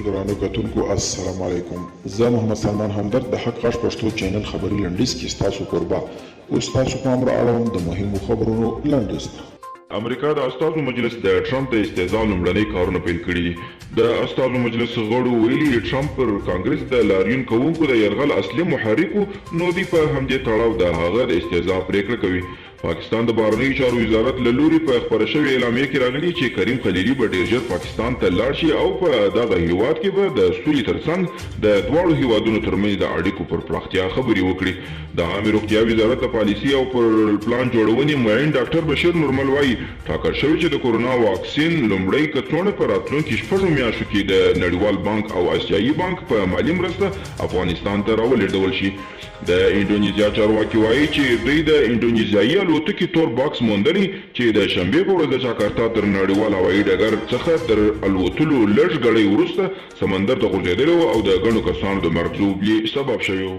درانو کتونکو السلام علیکم. زه محمد سلمان همدرد د حق غږ پښتو چینل خبري لنډیز کې ستاسو کوربه اوس تاسو پام را اړوم د مهمو خبرونو لنډیز ته. امریکا د استازو مجلس د ټرمپ د استهزاء لومړني کارونه پیل کړي دي. د استازو مجلس غړو ویلي ټرمپ پر کانګرس د لاریون کوونکو د یرغل اصلي محرک نو دی په همدې تړاو د هغه د استهزاء پریکړه کوي. پاکستان د بهرنیو چارو وزارت له لوري په خپره شوې اعلامیه کې راغلي چې کریم خلیلي به ډېر ژر پاکستان ته لاړ شي او په دغه هیواد کې به د سولې ترڅنګ د دواړو هیوادونو ترمنځ د اړیکو پر پراختیا خبرې وکړي. د عامه روغتیا وزارت د پالیسي او پر پلان جوړونې معین ډاکټر بشیر نورمل وایي ټاکل شوی چې د کورونا واکسین لومړی کڅوړه په راتلونکي شپږو میاشتو کې د نړیوال بانک او آسیایي بانک په مالي مرسته افغانستان ته راولېږدول شي. د انډونیزیا چارواکي وایي چې دوی د انډونیزیایي الوتکې تور باکس موندلی چې د شنبې په ورځ د جاکارتا تر نړیوال هوایي ډګر څخه تر الوتلو لږ ګړی وروسته سمندر ته غورځېدلی او د ګڼو کسانو د مرګ ژوبلې سبب شوی و.